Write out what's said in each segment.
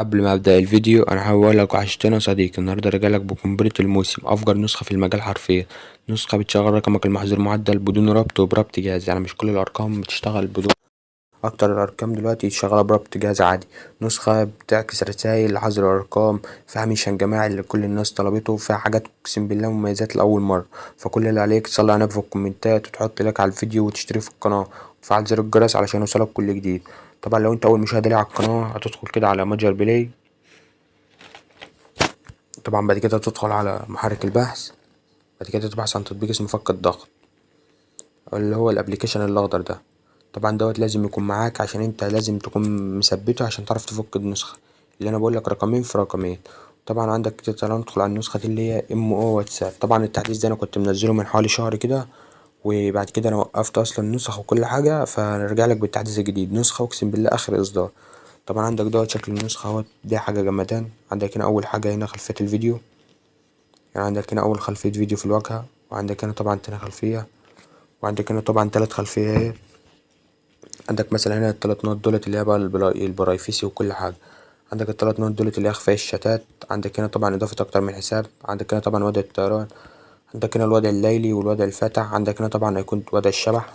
قبل ما ابدا الفيديو انا حابب اقول لك وحشتنا يا صديقي. النهارده راجع لك بقنبله الموسم، افجر نسخه في المجال حرفيا. نسخه بتشغل رقمك المحظور معدل بدون ربط وبربط جهاز، يعني مش كل الارقام بتشتغل بدون. اكتر الارقام دلوقتي شغاله بربط جهاز عادي. نسخه بتعكس رسائل حظر الارقام، فيها ميشن جماعي اللي كل الناس طلبته، فيها حاجات اقسم بالله مميزات لاول مره. فكل اللي عليك تصلي على النبي في الكومنتات وتحط لايك على الفيديو وتشترك في القناه وتفعل زر الجرس علشان يوصلك كل جديد. طبعا لو انت اول مشاهد ليا على القناه هتدخل كده على متجر بلاي. طبعا بعد كده تدخل على محرك البحث، بعد كده تبحث عن تطبيق اسمه فك الضغط اللي هو الابليكيشن الاخضر ده. طبعا دوت لازم يكون معاك عشان انت لازم تكون مثبته عشان تعرف تفك النسخة اللي انا بقولك رقمين في رقمين. طبعا عندك كده تعالى ندخل على النسخة دي اللي هي ام او واتساب. طبعا التحديث ده انا كنت منزله من حوالي شهر كده، وبعد كده انا وقفت اصلا النسخ وكل حاجة، فرجع لك بالتحديث الجديد نسخة اقسم بالله اخر اصدار. طبعا عندك دوت شكل النسخة اهوت، دي حاجة جمدان. عندك هنا اول حاجة هنا خلفية الفيديو، يعني عندك هنا أول خلفية فيديو في الواجهة، وعندك هنا طبعا تاني خلفية، وعندك هنا طبعا تلات خلفيات. عندك مثلا هنا التلات نقط دولت اللي هي بقى البرايفسي وكل حاجة. عندك التلات نقط دولت اللي هي إخفاء الشتات. عندك هنا طبعا إضافة أكتر من حساب. عندك هنا طبعا وضع الطيران. عندك هنا الوضع الليلي والوضع الفاتح. عندك هنا طبعا هيكون وضع الشبح.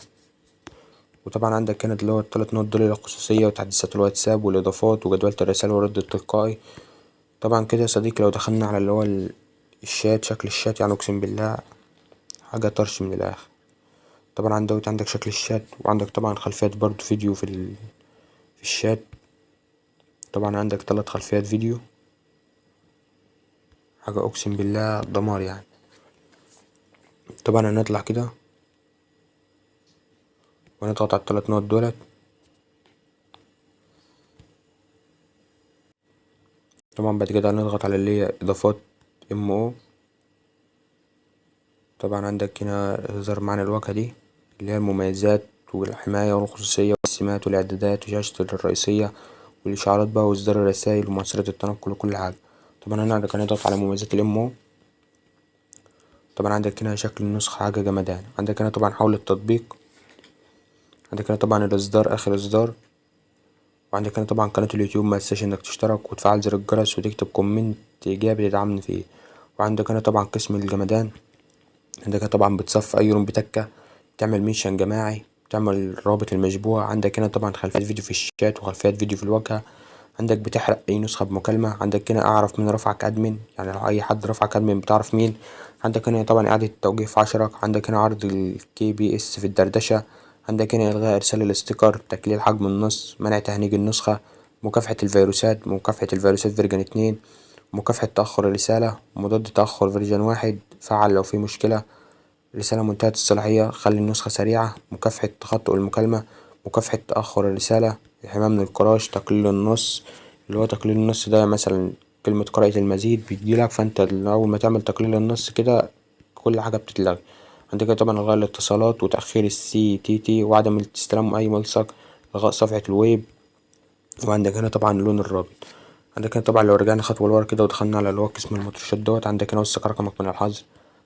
وطبعا عندك هنا اللي هو التلات نقط دول الخصوصية وتحديثات الواتساب والإضافات وجدولة الرسائل والرد التلقائي. طبعا كده يا صديقي لو دخلنا على اللي هو الشات، شكل الشات يعني أقسم بالله حاجة طرش من الآخر. طبعا عندك شكل الشات، وعندك طبعا خلفيات برضو فيديو في الشات. طبعا عندك تلات خلفيات فيديو، حاجة أقسم بالله دمار يعني. طبعا هنطلع كده ونضغط على التلات نقط دولت. طبعا بعد كده هنضغط على اللي هي إضافات ام او. طبعا عندك هنا يظهر معانا الواجهة دي اللي هي المميزات والحماية والخصوصية والسمات والإعدادات وشاشة الرئيسية والإشعارات بقى وإصدار الرسايل ومؤثرات التنقل وكل حاجة. طبعا هنا عندك هنضغط على مميزات الام او. طبعا عندك هنا شكل النسخة حاجة جمدان. عندك هنا طبعا حول التطبيق. عندك هنا طبعا الإصدار آخر إصدار. وعندك هنا طبعا قناة اليوتيوب متنساش إنك تشترك وتفعل زر الجرس وتكتب كومنت إيجابي تدعمني فيه. وعندك هنا طبعا قسم الجمدان. عندك هنا طبعا بتصفي أي روم بتكة، تعمل ميشن جماعي، تعمل رابط المشبوع. عندك هنا طبعا خلفيات فيديو في الشات وخلفيات فيديو في الواجهة. عندك بتحرق أي نسخة بمكالمة. عندك هنا أعرف مين رفعك أدمن، يعني لو أي حد رفعك أدمن بتعرف مين. عندك هنا طبعا إعادة التوجيه في 10. عندك هنا عرض الكي بي اس في الدردشة. عندك هنا إلغاء إرسال الاستيكر، تقليل حجم النص، منع تهنيج النسخة، مكافحة الفيروسات فيرجن 2، مكافحة تأخر الرسالة، مضاد تأخر فيرجن 1، فعل لو في مشكلة، رسالة منتهية الصلاحية، خلي النسخة سريعة، مكافحة تخطؤ المكالمة، مكافحة تأخر الرسالة، الحماية من الكراش، تقليل النص. اللي هو تقليل النص ده مثلا كلمة قراءة المزيد بتجيلك، فانت أول ما تعمل تقليل النص كده كل حاجة بتتلغي. عندك طبعا إلغاء الاتصالات وتأخير السي تي تي وعدم استلام أي ملصق، إلغاء صفحة الويب. وعندك هنا طبعا لون الرابط. عندك هنا طبعا لو رجعنا خطوة لورا كده ودخلنا على اللي هو قسم المطرشات دوت، عندك هنا وثق رقمك من الحظر،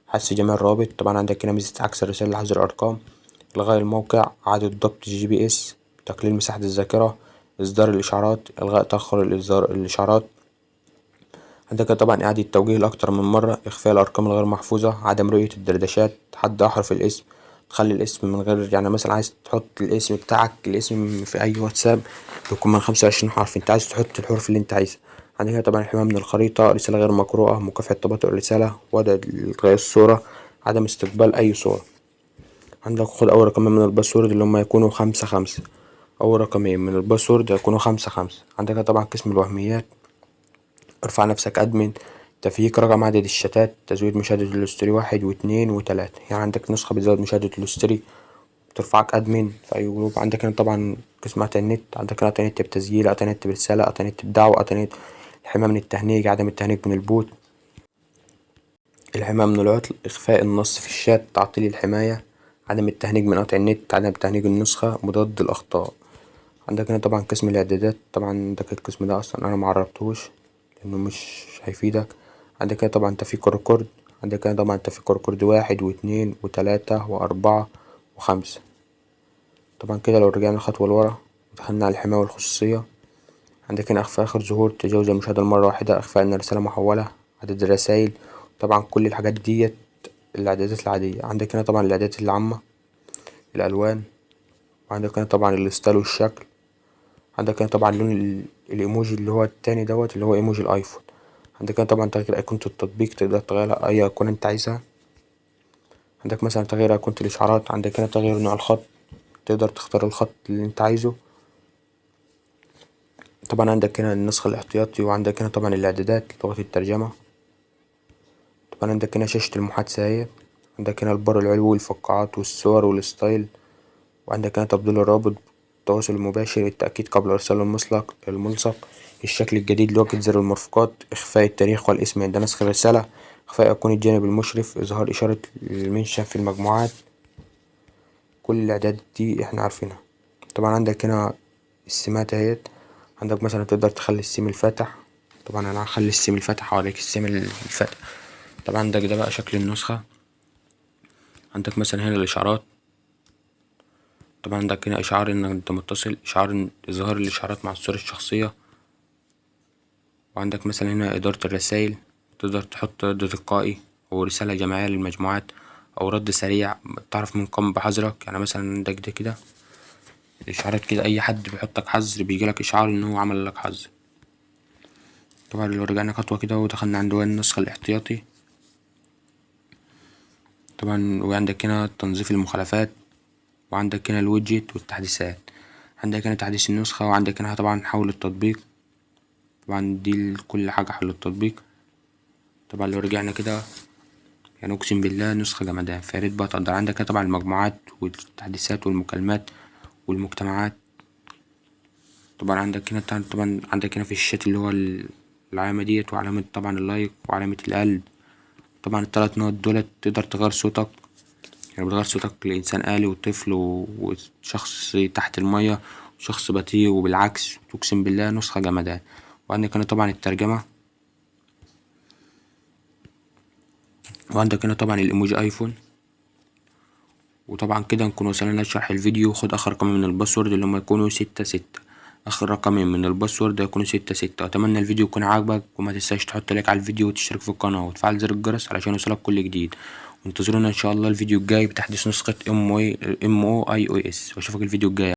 حذف جميع الروابط. طبعا عندك هنا ميزة عكس الرسالة لحذف الأرقام، إلغاء الموقع، إعادة ضبط جي بي اس، تقليل مساحة الذاكرة، إصدار الإشعارات، إلغاء تأخر الإصدار الإشعارات. عندك طبعا إعادة توجيه لأكتر من مرة، إخفاء الأرقام الغير محفوظة، عدم رؤية الدردشات، حد أحرف الاسم، تخلي الاسم من غير، يعني مثلا عايز تحط الاسم بتاعك، الاسم في أي واتساب يكون من 25 حرف، انت عايز تحط الحروف اللي انت عايزها. عندك هنا طبعا الحماية من الخريطة، رسالة غير مقروءة، مكافحة تباطؤ الرسالة، وضع إلغاء الصورة، عدم استقبال أي صورة. عندك خد أول رقمين من الباسورد اللي هما يكونوا 5 5. أول رقمين من الباسورد يكونوا 5 5. عندك هنا طبعا قسم الوهميات، ارفع نفسك أدمن، تفييك رقم عدد الشتات، تزويد مشاهدة الهستوري 1 و2 و3، يعني عندك نسخة بتزود مشاهدة الهستوري بترفعك أدمن في أي جروب. عندك هنا طبعا قسم قطع النت، عندك هنا قطع النت بتسجيل، قطع النت برسالة، قطع النت بدعوة، قطع النت، الحماية من التهنيج، عدم التهنيج من البوت، الحماية من العطل، إخفاء النص في الشات، تعطيل الحماية، عدم التهنيج من قطع النت، عدم تهنيج النسخة، مضاد الأخطاء. عندك هنا طبعا قسم الإعدادات، طبعا ده القسم ده أصلا أنا معربتهوش لأنه مش هيفيدك. عندك هنا طبعا تفكيك الريكورد، عندك هنا طبعا تفكيك الريكورد 1 و2 و3 و4 و5. طبعا كده لو رجعنا خطوة لورا ودخلنا على الحماية والخصوصية، عندك هنا إخفاء آخر ظهور، تجاوز المشاهدة مرة واحدة، إخفاء إن الرسالة محولة، عدد الرسايل. طبعا كل الحاجات ديت الإعدادات العادية. عندك هنا طبعا الإعدادات العامة، الألوان، وعندك هنا طبعا الستايل والشكل. عندك هنا طبعا لون الإيموجي اللي هو التاني دوت اللي هو إيموجي الأيفون. عندك هنا طبعا تغيير أيقونة التطبيق، تقدر تغيرها أي أيقونة أنت عايزها. عندك مثلا تغيير أيقونة الإشعارات. عندك هنا تغيير نوع الخط، تقدر تختار الخط اللي أنت عايزه. طبعا عندك هنا النسخ الاحتياطي، وعندك هنا طبعا الإعدادات لغة الترجمة. طبعا عندك هنا شاشة المحادثة اهي. عندك هنا البار العلوي والفقاعات والصور والستايل. وعندك هنا تفضيل الرابط، التواصل المباشر، التأكيد قبل إرسال الملصق، الشكل الجديد لوجه زر المرفقات، إخفاء التاريخ والاسم عند نسخ الرسالة، إخفاء أيقونة الجانب المشرف، إظهار إشارة المنشن في المجموعات. كل الإعدادات دي احنا عارفينها. طبعا عندك هنا السمات اهيت. عندك مثلا تقدر تخلي السيم الفاتح. طبعا أنا هخلي السيم الفاتح وأوريك السيم الفاتح. طبعا عندك ده بقى شكل النسخة. عندك مثلا هنا الإشعارات. طبعا عندك هنا إشعار إنك أنت متصل، إشعار إظهار الإشعارات مع الصورة الشخصية. وعندك مثلا هنا إدارة الرسايل، تقدر تحط رد تلقائي أو رسالة جماعية للمجموعات أو رد سريع تعرف من قام بحظرك. يعني مثلا عندك ده كده الإشعارات كده، أي حد بيحطك حظر بيجيلك إشعار إن هو عمل لك حظر. طبعا لو رجعنا خطوة كده ودخلنا عند النسخ الاحتياطي. طبعا وعندك هنا تنظيف المخالفات، وعندك هنا الويدجت والتحديثات. عندك هنا تحديث النسخة، وعندك هنا طبعا حول التطبيق. طبعا دي كل حاجة حول التطبيق. طبعا لو رجعنا كده يعني أقسم بالله نسخة جمدان، فياريت بقى تقدر. عندك هنا طبعا المجموعات والتحديثات والمكالمات والمجتمعات. طبعا عندك هنا طبعا عندك هنا في الشات اللي هو العلامة ديت، وعلامة طبعا اللايك وعلامة القلب. طبعا التلات نقط دولت تقدر تغير صوتك، يعني بتغير صوتك لإنسان آلي وطفل وشخص تحت المية وشخص بطيء وبالعكس. أقسم بالله نسخة جمدان. وعندك هنا طبعا الترجمة. وعندك هنا طبعا الإيموجي أيفون. وطبعا كده نكون وصلنا لشرح الفيديو. خد آخر رقمين من الباسورد اللي هما يكونوا 6 6. آخر رقمين من الباسورد يكونوا 6 6. أتمنى الفيديو يكون عاجبك، وما تنساش تحط لايك على الفيديو وتشترك في القناة وتفعل زر الجرس علشان يوصلك كل جديد. وانتظرونا إن شاء الله الفيديو الجاي بتحديث نسخة MO iOS. وأشوفك الفيديو الجاي.